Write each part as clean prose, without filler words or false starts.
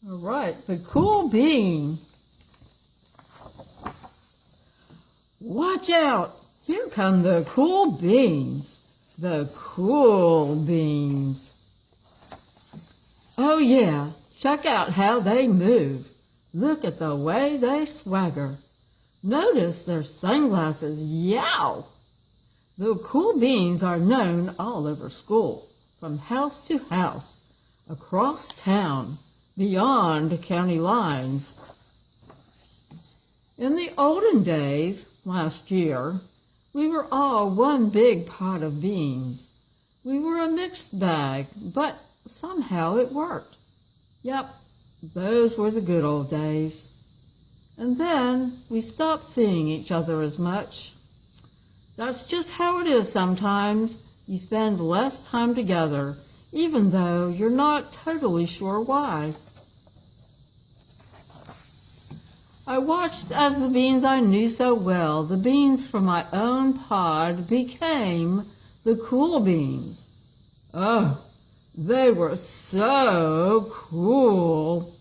All right, the cool bean. Watch out! Here come the cool beans. The cool beans. Oh yeah, check out how they move. Look at the way they swagger. Notice their sunglasses, yow! The cool beans are known all over school, from house to house, across town, beyond county lines. In the olden days, last year, we were all one big pot of beans. We were a mixed bag, but somehow it worked. Yep, those were the good old days. And then we stopped seeing each other as much. That's just how it is sometimes. You spend less time together, even though you're not totally sure why. I watched as the beans I knew so well, the beans from my own pod, became the cool beans. Oh, they were so cool.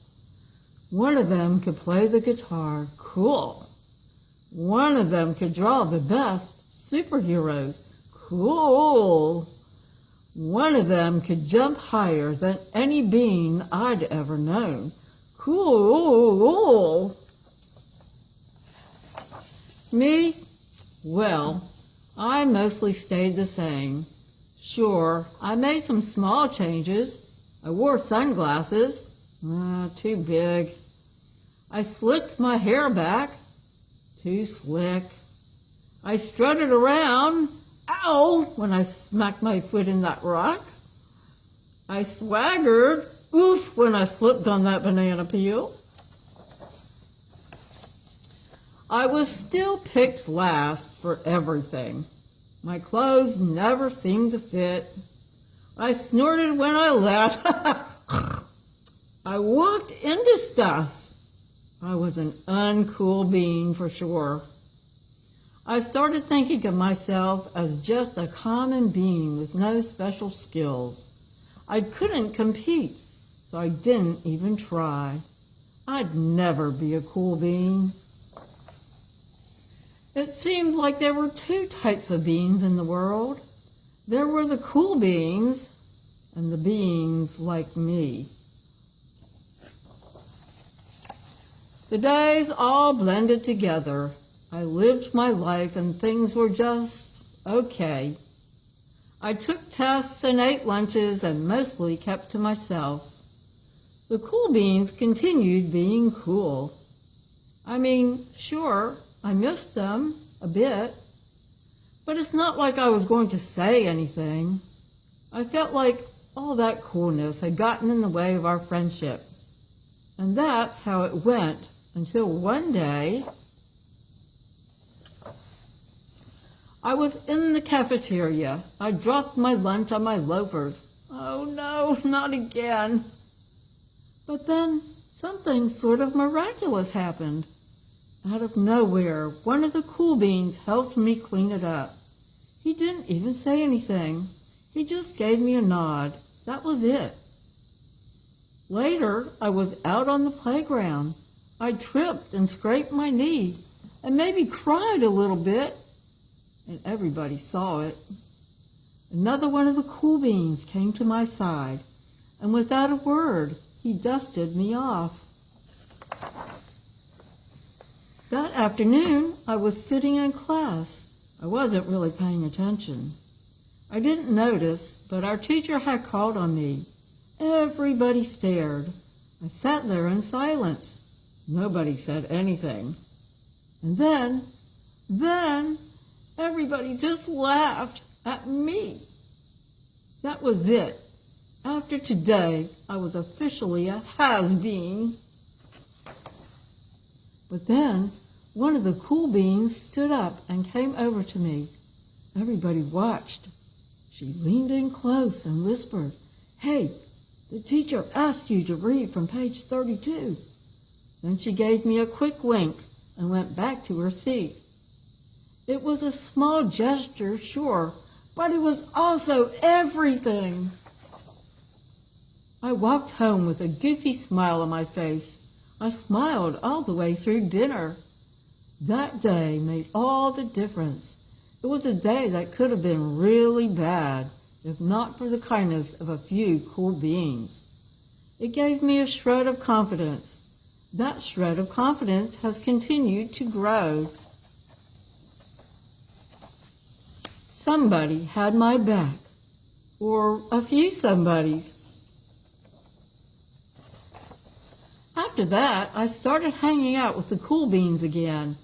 One of them could play the guitar, cool. One of them could draw the best superheroes, cool. One of them could jump higher than any bean I'd ever known, cool. Me? Well, I mostly stayed the same. Sure, I made some small changes. I wore sunglasses. Too big. I slicked my hair back. Too slick. I strutted around. Ow! When I smacked my foot in that rock. I swaggered. Oof! When I slipped on that banana peel. I was still picked last for everything. My clothes never seemed to fit. I snorted when I laughed. I walked into stuff. I was an uncool bean for sure. I started thinking of myself as just a common bean with no special skills. I couldn't compete, so I didn't even try. I'd never be a cool bean. It seemed like there were two types of beans in the world. There were the cool beans and the beans like me. The days all blended together. I lived my life and things were just okay. I took tests and ate lunches and mostly kept to myself. The cool beans continued being cool. I mean, sure, I missed them a bit, but it's not like I was going to say anything. I felt like all that coolness had gotten in the way of our friendship. And that's how it went until one day I was in the cafeteria. I dropped my lunch on my loafers. Oh no, not again. But then something sort of miraculous happened. Out of nowhere, one of the cool beans helped me clean it up. He didn't even say anything. He just gave me a nod. That was it. Later, I was out on the playground. I tripped and scraped my knee and maybe cried a little bit, and everybody saw it. Another one of the cool beans came to my side, and without a word, he dusted me off. That afternoon, I was sitting in class. I wasn't really paying attention. I didn't notice, but our teacher had called on me. Everybody stared. I sat there in silence. Nobody said anything. And then, everybody just laughed at me. That was it. After today, I was officially a has-been. But then, one of the cool beans stood up and came over to me. Everybody watched. She leaned in close and whispered, "Hey, the teacher asked you to read from page 32. Then she gave me a quick wink and went back to her seat. It was a small gesture, sure, but it was also everything. I walked home with a goofy smile on my face. I smiled all the way through dinner. That day made all the difference. It was a day that could have been really bad if not for the kindness of a few cool beans. It gave me a shred of confidence. That shred of confidence has continued to grow. Somebody had my back, or a few somebodies. After that, I started hanging out with the cool beans again.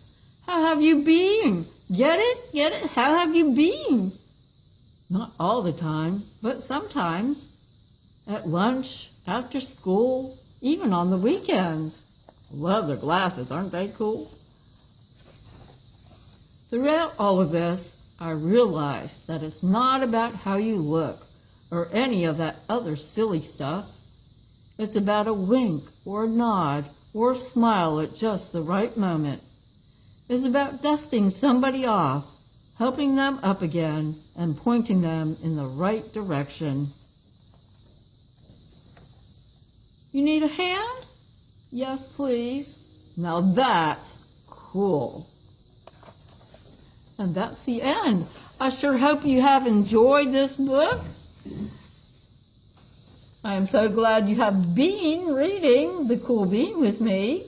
How have you been? Get it? Get it? How have you been? Not all the time, but sometimes. At lunch, after school, even on the weekends. Love their glasses, aren't they cool? Throughout all of this, I realized that it's not about how you look or any of that other silly stuff. It's about a wink or a nod or a smile at just the right moment. It's about dusting somebody off, helping them up again, and pointing them in the right direction. You need a hand? Yes, please. Now that's cool. And that's the end. I sure hope you have enjoyed this book. I am so glad you have been reading The Cool Bean with me.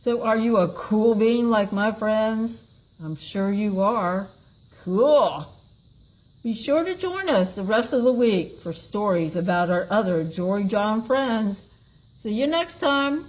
So are you a cool bean like my friends? I'm sure you are. Cool. Be sure to join us the rest of the week for stories about our other Jory John friends. See you next time.